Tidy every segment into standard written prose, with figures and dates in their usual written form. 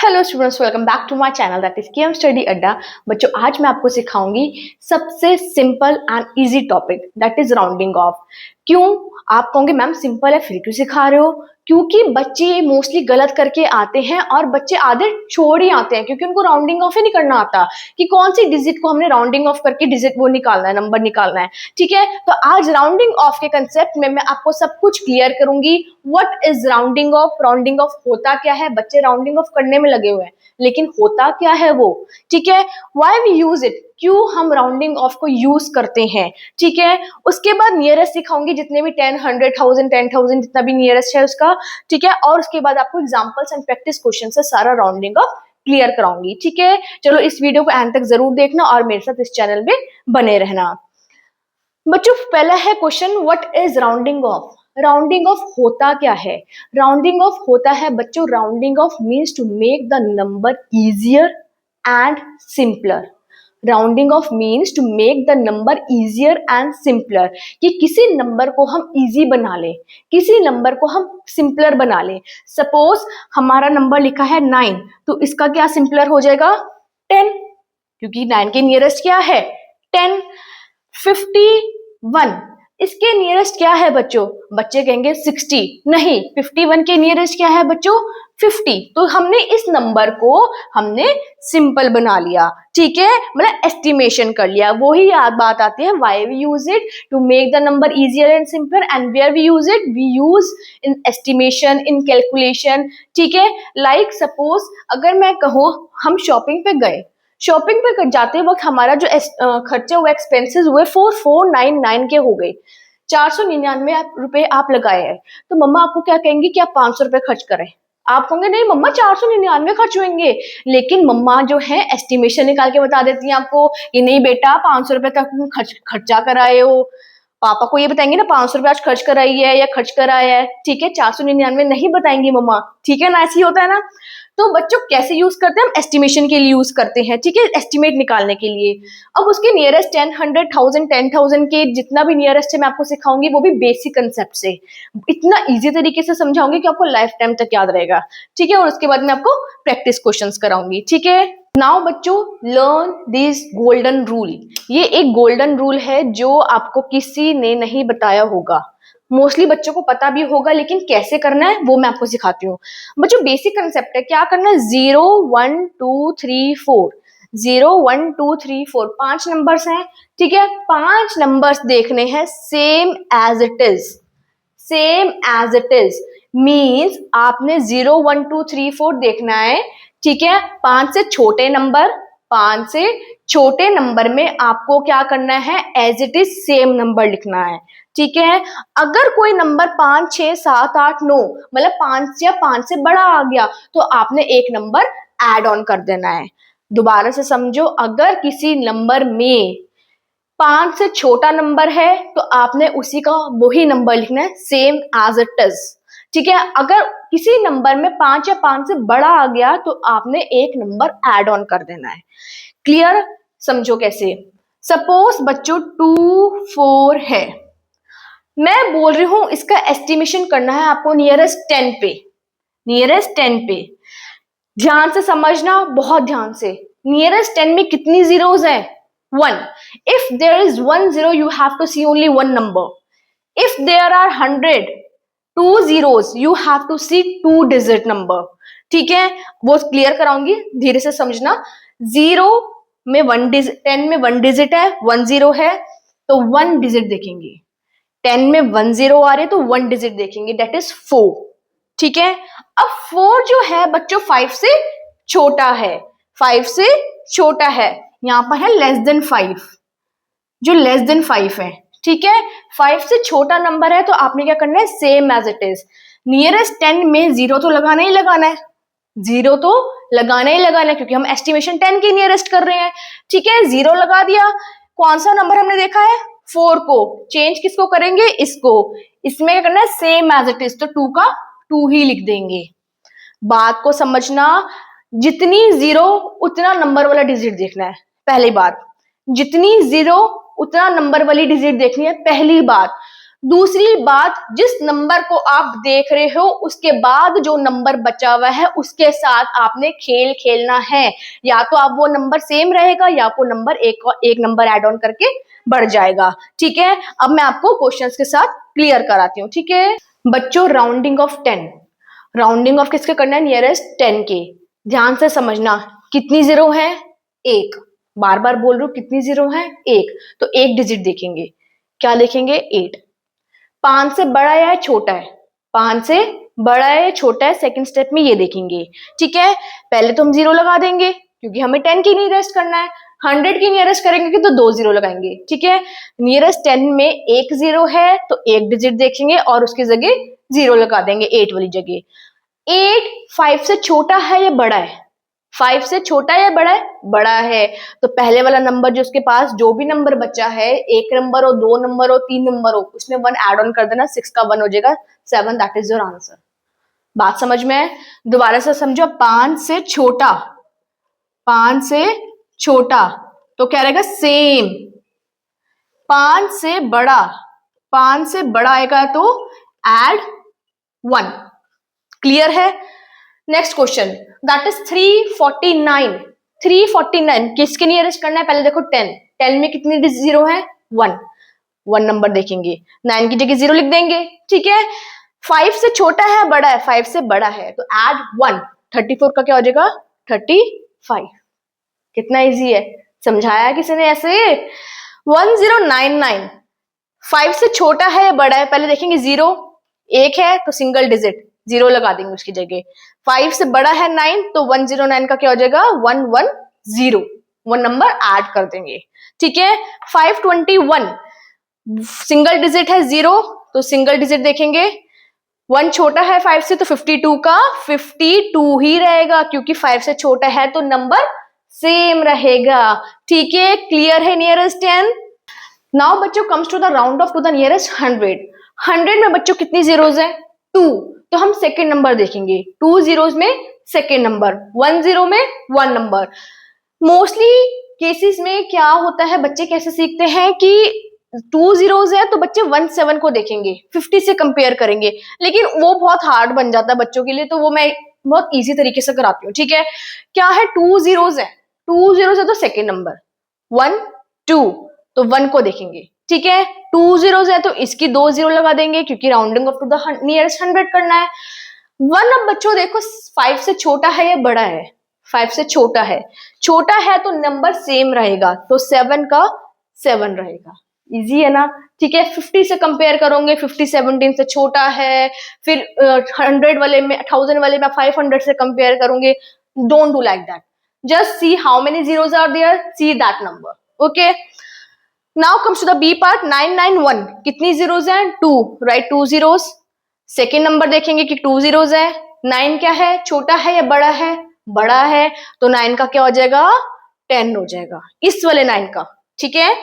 Hello students, welcome back to my channel that is KM study Adda. बच्चों, आज मैं आपको सिखाऊंगी सबसे simple and easy topic that is rounding off. क्यों? आप कहोगे मैम सिंपल है फिर क्यों सिखा रहे हो? क्योंकि बच्चे ये मोस्टली गलत करके आते हैं और बच्चे आधे छोड़ ही आते हैं क्योंकि उनको राउंडिंग ऑफ ही नहीं करना आता कि कौन सी डिजिट को हमने राउंडिंग ऑफ करके डिजिट वो निकालना है, नंबर निकालना है। ठीक है, तो आज राउंडिंग ऑफ के कंसेप्ट में मैं आपको सब कुछ क्लियर करूंगी। What is rounding off? Rounding off होता क्या है? बच्चे राउंडिंग ऑफ करने में लगे हुए हैं लेकिन होता क्या है वो। ठीक है, व्हाई वी यूज इट, क्यों हम राउंडिंग ऑफ को यूज करते हैं। ठीक है, उसके बाद नियरेस्ट सिखाऊंगी, जितने भी 10, 100,000, 10,000 जितना भी नियरेस्ट है उसका। ठीक है, और उसके बाद आपको एग्जांपल्स एंड प्रैक्टिस क्वेश्चन से सारा राउंडिंग ऑफ क्लियर कराऊंगी। ठीक है, चलो इस वीडियो को एंड तक जरूर देखना और मेरे साथ इस चैनल में बने रहना। बच्चों, पहला है question, what is rounding off? Rounding off होता क्या है? राउंडिंग ऑफ होता है बच्चों, rounding off means to make the number easier and simpler. Rounding off means to make the number easier and simpler, कि किसी नंबर को हम इजी बना लें, किसी नंबर को हम सिंपलर बना लें। सपोज हमारा नंबर लिखा है 9, तो इसका क्या सिंपलर हो जाएगा? 10, क्योंकि 9 के नियरेस्ट क्या है? 10। 51, इसके नियरेस्ट क्या है बच्चों? बच्चे कहेंगे 60, नहीं, 51 के नियरेस्ट क्या है बच्चों? 50। तो हमने इस नंबर को हमने सिंपल बना लिया। ठीक है, मतलब एस्टिमेशन कर लिया। वही याद बात आती है, why we use it to make the number easier and simpler, and where we use it, we use in estimation, in calculation. ठीक है, लाइक सपोज अगर मैं कहूँ हम शॉपिंग पे गए, शॉपिंग पे जाते वक्त हमारा जो खर्चे हुए, एक्सपेंसेस हुए 4499 के हो गए। 499 रुपए आप लगाए हैं, तो मम्मा आपको क्या कहेंगी कि आप 500 रुपए खर्च करें। आप कहोगे नहीं मम्मा 499 खर्च होंगे, लेकिन मम्मा जो है एस्टिमेशन निकाल के बता देती हैं आपको कि नहीं बेटा 500 रुपए तक तुम खर्चा कराए हो। पापा को ये बताएंगे ना 500 रुपए आज खर्च कराई है या खर्च कराया है। ठीक है, 499 नहीं बताएंगी मम्मा। ठीक है ना, ऐसे ही होता है ना। तो बच्चों कैसे यूज करते हैं? हम एस्टिमेशन के लिए यूज करते हैं। ठीक है, एस्टिमेट निकालने के लिए। अब उसके नियरेस्ट 10, 100,000, 10,000 के जितना भी नियरेस्ट है मैं आपको सिखाऊंगी, वो भी बेसिक कंसेप्ट से, इतना इजी तरीके से समझाऊंगी कि आपको लाइफ टाइम तक याद रहेगा। ठीक है, और उसके बाद मैं आपको प्रैक्टिस क्वेश्चंस कराऊंगी। ठीक है, नाउ बच्चों लर्न दिस गोल्डन रूल। ये एक गोल्डन रूल है जो आपको किसी ने नहीं बताया होगा, मोस्टली बच्चों को पता भी होगा, लेकिन कैसे करना है वो मैं आपको सिखाती हूँ। बच्चों बेसिक कंसेप्ट है, क्या करना है? 0, 1, 2, 3, 4, 0, 1, 2, 3, 4, 5 नंबर्स हैं। ठीक है, 5 नंबर्स देखने हैं same as it is. Same as it is means आपने 0, 1, 2, 3, 4 देखना है। ठीक है, 5 से छोटे नंबर, 5 से छोटे नंबर में आपको क्या करना है? As it is same number लिखना है। ठीक है, अगर कोई नंबर 5, 6, 7, 8, 9 मतलब 5 या 5 से बड़ा आ गया तो आपने एक नंबर ऐड ऑन कर देना है। दोबारा से समझो, अगर किसी नंबर में 5 से छोटा नंबर है तो आपने उसी का वही नंबर लिखना है सेम एज इट इज। ठीक है, अगर किसी नंबर में 5 या 5 से बड़ा आ गया तो आपने एक नंबर ऐड ऑन कर देना है। क्लियर? समझो कैसे। सपोज बच्चों 2, 4 है, मैं बोल रही हूं इसका एस्टिमेशन करना है आपको नियरेस्ट 10 पे। नियरेस्ट 10 पे ध्यान से समझना, बहुत ध्यान से। नियरेस्ट 10 में कितनी जीरोस है? 1। If there is 1 zero you have to see only 1 number. If there are 100 2 zeros you have to see 2 digit number. ठीक है, वो क्लियर कराऊंगी, धीरे से समझना। 0 में 1 डिजिट, 10 में 1 डिजिट है, 1 0 है तो 1 डिजिट देखेंगे। 10 में 1 0 आ रहे तो 1 डिजिट देखेंगे, दैट इज 4। ठीक है, अब 4 जो है बच्चों 5 से छोटा है, 5 से छोटा है, यहां पर है लेस देन 5, जो लेस देन 5 है। ठीक है, 5 से छोटा नंबर है तो आपने क्या करना है? Same as it is. Nearest 10 में 0 तो लगाना ही लगाना है, 0 तो लगाना ही लगाना है क्योंकि हम एस्टिमेशन 10 के नियरेस्ट कर रहे हैं। ठीक है, 0 लगा दिया। कौन सा नंबर हमने देखा है? 4 को। चेंज किसको करेंगे? इसको। इसमें क्या करना है? सेम एज इट इज, तो 2 का 2 ही लिख देंगे। बात को समझना, जितनी 0 उतना नंबर वाला डिजिट देखना है, पहली बात। जितनी 0 उतना नंबर वाली डिजिट देखनी है, पहली बात। दूसरी बात, जिस नंबर को आप देख रहे हो उसके बाद जो नंबर बचा हुआ है उसके साथ आपने खेल खेलना है। या तो आप वो नंबर सेम रहेगा या वो नंबर एक नंबर ऐड ऑन करके बढ़ जाएगा। ठीक है, अब मैं आपको क्वेश्चंस के साथ क्लियर कराती हूँ। ठीक है बच्चों, राउंडिंग ऑफ 10, राउंडिंग ऑफ किसके करना है? नियरेस्ट 10 के। ध्यान से समझना, कितनी जीरो है? एक। बार बार बोल रही हूँ, कितनी जीरो है? एक। तो एक डिजिट देखेंगे, क्या देखेंगे? 8। 5 से बड़ा है या छोटा है? 5 से बड़ा है या छोटा है, सेकंड स्टेप में ये देखेंगे। ठीक है, पहले तो हम जीरो लगा देंगे क्योंकि हमें 10 की नियरेस्ट करना है। 100 की नियरेस्ट करेंगे तो 2 जीरो लगाएंगे। ठीक है, नियरेस्ट 10 में एक जीरो है तो एक डिजिट देखेंगे और उसकी जगह जीरो लगा देंगे 8 वाली जगह। 8 5 से छोटा है या बड़ा है? 5 से छोटा या बड़ा है? बड़ा है। तो पहले वाला नंबर जो उसके पास जो भी नंबर बचा है, एक नंबर हो, दो नंबर हो, तीन नंबर हो, उसमें 1 ऐड ऑन कर देना, 6 का 1 हो जाएगा 7। That is your answer. बात समझ में है? दोबारा से समझो, 5 से छोटा, 5 से छोटा तो क्या रहेगा? सेम। 5 से बड़ा, 5 से बड़ा आएगा तो ऐड 1। क्लियर है? Next question, that is 349। 349 किसके नियरेस्ट करना है? पहले देखो 10, 10 में कितनी जीरो है? 1। 1 नंबर देखेंगे, 9 की जगह जीरो लिख देंगे। ठीक है, 5 से छोटा है बड़ा है? 5 से बड़ा है तो ऐड 1। 34 का क्या हो जाएगा? 35। कितना इजी है, समझाया किसी ने ऐसे? 1099, 5 से छोटा है या बड़ा है? पहले देखेंगे, जीरो एक है तो सिंगल डिजिट जीरो लगा देंगे उसकी जगह। 5 से बड़ा है 9 तो 109 का क्या हो जाएगा? 110, 1 नंबर ऐड कर देंगे। ठीक है, 521 सिंगल डिजिट है जीरो तो सिंगल डिजिट देखेंगे। 1 छोटा है 5 से तो 52 का 52 ही रहेगा क्योंकि 5 से छोटा है तो नंबर सेम रहेगा। ठीक है, क्लियर है? नियरेस्ट 10। नाउ बच्चों comes to the round off to the nearest 100। 100 में बच्चों कितनी जीरोज है? 2। तो हम सेकेंड नंबर देखेंगे। 2 जीरोज में सेकेंड नंबर, 1 जीरो में 1 नंबर। मोस्टली केसेस में क्या होता है, बच्चे कैसे सीखते हैं कि 2 जीरोज है तो बच्चे 17 को देखेंगे, 50 से कंपेयर करेंगे, लेकिन वो बहुत हार्ड बन जाता है बच्चों के लिए, तो वो मैं बहुत इजी तरीके से कराती हूँ। ठीक है, क्या है? 2 जीरोज है, 2 जीरोज है तो सेकेंड नंबर 1 2 तो 1 को देखेंगे। ठीक है, 2 जीरोज है तो इसकी 2 जीरो लगा देंगे क्योंकि rounding off to the nearest 100 करना है। 1 अब बच्चों देखो 5 से छोटा है या बड़ा है? 5 से छोटा है, छोटा है तो नंबर सेम रहेगा तो 7 का 7 रहेगा। इजी है ना? ठीक है, 50 से कंपेयर करोगे, 50 17 से छोटा है, फिर 100 वाले में 1000 वाले में 500 से कंपेयर करोगे। Don't do like that, just see how many zeros are there, see that number. Okay, now comes to the B part. 991 कितनी जीरोज है? 2, राइट, 2 जीरोज। सेकेंड नंबर देखेंगे कि 2 जीरोज है। 9 क्या है? छोटा है या बड़ा है? बड़ा है तो 9 का क्या हो जाएगा? 10 हो जाएगा, इस वाले 9 का। ठीक है,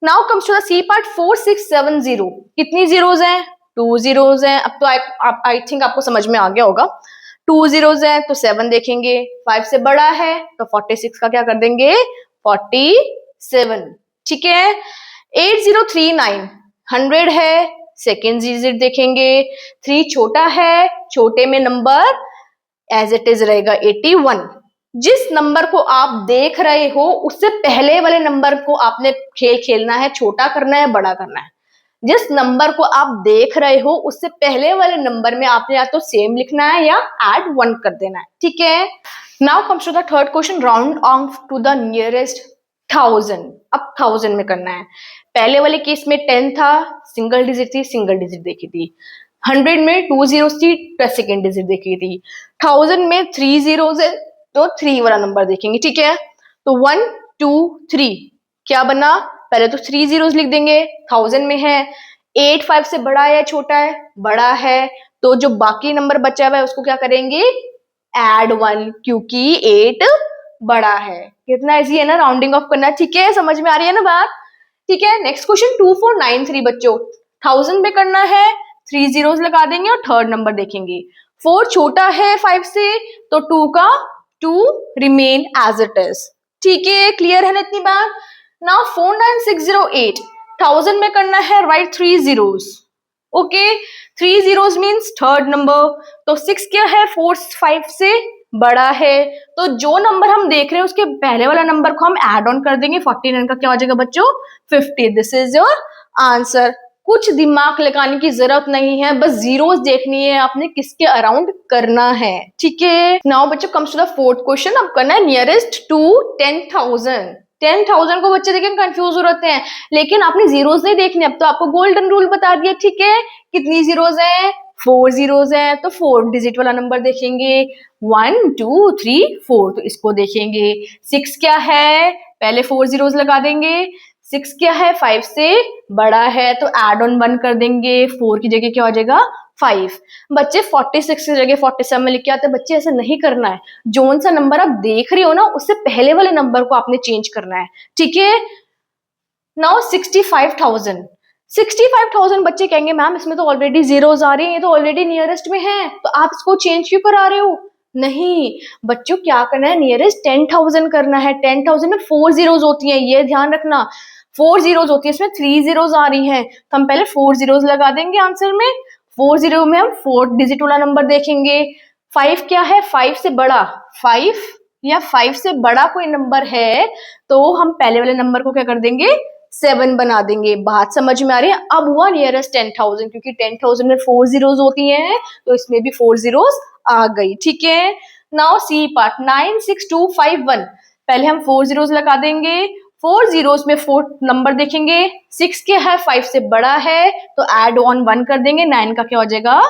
now comes to the C part. 4670 कितनी जीरोज है? 2 जीरोज है। अब तो आई थिंक आपको समझ में आ गया होगा। 2 जीरोज है तो 7 देखेंगे, 5 से बड़ा है तो 46 का क्या कर देंगे? 47। ठीक है, 8039 100 है, सेकेंड डिजिट देखेंगे। 3 छोटा है, छोटे में नंबर एज इट इज रहेगा 81। जिस नंबर को आप देख रहे हो उससे पहले वाले नंबर को आपने खेल खेलना है, छोटा करना है, बड़ा करना है। जिस नंबर को आप देख रहे हो उससे पहले वाले नंबर में आपने या तो सेम लिखना है या ऐड 1 कर देना है। ठीक है, now comes to the third question, round off to the nearest 1000। अब 1000 में करना है। पहले वाले केस में 10 था, सिंगल डिजिट थी, सिंगल डिजिट देखी थी। 100 में 2 जीरो थी, प्लस सेकेंड डिजिट देखी थी। 1000 में 3 जीरोज है तो 3 वाला नंबर देखेंगे। ठीक है, तो 1 2 3 क्या बना? पहले तो 3 जीरोज लिख देंगे, 1000 में है। 8 5 से बड़ा है या छोटा है? बड़ा है, तो जो बाकी नंबर बचा हुआ है उसको क्या करेंगे? ऐड 1, क्योंकि 8 बड़ा है। कितना इजी है ना राउंडिंग ऑफ करना। ठीक है, समझ में आ रही है ना बात? ठीक है, नेक्स्ट क्वेश्चन 2493 बच्चों, 1000 में करना है, 3 जीरोज लगा देंगे और थर्ड नंबर देखेंगे। 4 छोटा है 5 से तो 2 का 2 रिमेन एज इट इज। ठीक है, क्लियर है ना इतनी बात? नाउ 49608 1000 में करना है, right 3 zeros। Okay, 3 zeros means third number. तो 6 क्या है, 4 5 से बड़ा है। तो जो नंबर हम देख रहे हैं उसके पहले वाला नंबर को हम ऐड ऑन कर देंगे। 49 का क्या हो जाएगा बच्चों, 50। This is your answer. कुछ दिमाग लगाने की जरूरत नहीं है, बस जीरोस देखनी है आपने किसके अराउंड करना है, ठीक है। नाउ बच्चों comes to the fourth question. अब करना है नियरेस्ट टू 10,000। 10,000 को बच्चे देखें कंफ्यूज हो रहते हैं, लेकिन आपने जीरोस नहीं देखने। अब तो आपको गोल्डन रूल बता दिया, ठीक है। कितनी जीरोस हैं, 4 जीरोस हैं, तो 4 डिजिट वाला नंबर देखेंगे। 1 2 3 4, तो इसको देखेंगे। 6 क्या है, पहले 4 जीरोस लगा देंगे। 6 क्या है, 5 से बड़ा है, तो एड ऑन 1 कर देंगे। 4 की जगह क्या हो जाएगा, 5। बच्चे 46 की जगह 47 लिख के आते हैं। बच्चे ऐसा नहीं करना है, जोन सा नंबर आप देख रहे हो ना उससे पहले वाले नंबर को आपने चेंज करना है, ठीक है। नाउ 65,000। 65,000 बच्चे कहेंगे मैम इसमें तो ऑलरेडी जीरोस आ रही हैं, ये तो ऑलरेडी नियरेस्ट में है, तो आप इसको चेंज क्यों करा रहे हो। नहीं बच्चों, क्या करना है, नियरेस्ट 10,000 करना है। 10,000 में 4 जीरोस होती हैं, ये ध्यान रखना। 4 जीरोस होती है, इसमें 3 जीरोस आ रही हैं, तो हम पहले 4 जीरोस लगा देंगे आंसर में। 4 जीरो में हम 4 डिजिट वाला नंबर देखेंगे। 5 क्या है, 5 से बड़ा, 5 या 5 से बड़ा कोई नंबर है तो हम पहले वाले नंबर को क्या कर देंगे, 7 बना देंगे। बात समझ में आ रही है। अब हुआ नियरेस्ट 10,000, क्योंकि 10,000 में 4 जीरोस होती हैं, तो इसमें भी 4 जीरोस आ गई, ठीक है। Now C part, 96251। पहले हम 4 जीरोस लगा देंगे। 4 जीरोस में 4 नंबर देखेंगे। 6 क्या है, 5 से बड़ा है, तो एड ऑन 1 कर देंगे। 9 का क्या हो जाएगा,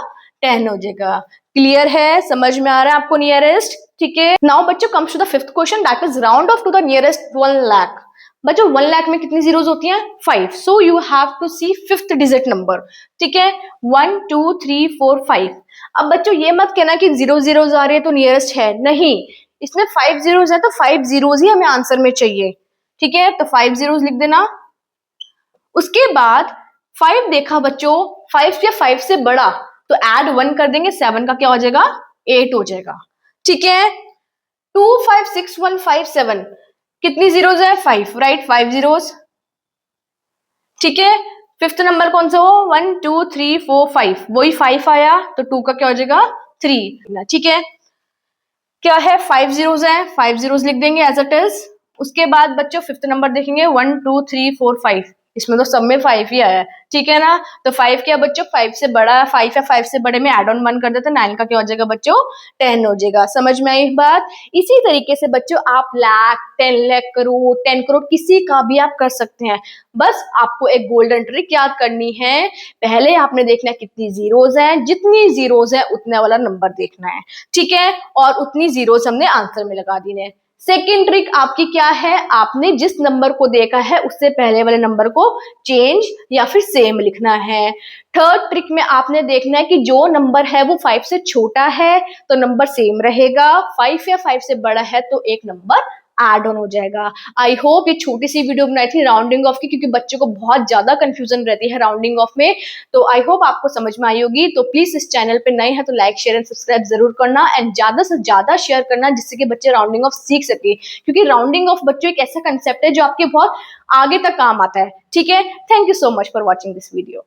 10 हो जाएगा। क्लियर है, समझ में आ रहा है आपको नियरेस्ट, ठीक है। नाउ बच्चों comes to the fifth question, that is round off to the nearest 1 lakh. बच्चों 1 लाख में कितनी जीरोस होती हैं, 5। So you have to see fifth digit number, ठीक है। 1 2 3 4 5। अब बच्चों ये मत कहना कि 0 जीरोस आ रही है तो नियरेस्ट है, नहीं। इसमें 5 जीरोस है तो 5 जीरोस ही हमें आंसर में चाहिए, ठीक है। तो 5 जीरोस लिख देना। उसके बाद 5 देखा बच्चों, 5 या 5 से बड़ा, तो ऐड 1 कर देंगे। 7 का क्या हो जाएगा, 8 हो जाएगा, ठीक है। 2 5 6 1 5 7, कितनी जीरोस है, 5, राइट, 5 जीरोस, ठीक है। फिफ्थ नंबर कौन सा हो, 1 2 3 4 5, वही 5 आया, तो 2 का क्या हो जाएगा, 3, ठीक है। क्या है, 5 जीरोस है, 5 जीरोस लिख देंगे एज इट इज। उसके बाद बच्चों फिफ्थ नंबर देखेंगे, 1 2 3 4 5, इसमें तो सब में 5 ही आया है, ठीक है ना। तो 5 क्या बच्चों, 5 से बड़ा, 5 या 5 से बड़े में एड ऑन 1 कर देते, 9 का क्या हो जाएगा बच्चों, 10 हो जाएगा। समझ में आई बात। इसी तरीके से बच्चों आप लाख, 10 लाख, करोड़, 10 करोड़ किसी का भी आप कर सकते हैं। बस आपको एक गोल्डन ट्रिक याद करनी है। पहले आपने देखना है कितनी जीरोस हैं, जितनी जीरोस है उतना वाला नंबर देखना है, ठीक है, और उतनी जीरोस हमने आंसर में लगा दी है। सेकेंड ट्रिक आपकी क्या है, आपने जिस नंबर को देखा है उससे पहले वाले नंबर को चेंज या फिर सेम लिखना है। थर्ड ट्रिक में आपने देखना है कि जो नंबर है वो 5 से छोटा है तो नंबर सेम रहेगा, 5 या 5 से बड़ा है तो एक नंबर एड ऑन हो जाएगा। आई होप ये छोटी सी वीडियो बनाई थी राउंडिंग ऑफ की, क्योंकि बच्चों को बहुत ज्यादा कंफ्यूजन रहती है राउंडिंग ऑफ में, तो आई होप आपको समझ में आई होगी। तो प्लीज इस चैनल पे नए हैं तो लाइक शेयर एंड सब्सक्राइब जरूर करना, एंड ज्यादा से ज्यादा शेयर करना जिससे कि बच्चे राउंडिंग ऑफ सीख सके, क्योंकि राउंडिंग ऑफ बच्चों एक ऐसा कंसेप्ट है जो आपके बहुत आगे तक काम आता है, ठीक है। Thank you so much for watching this video.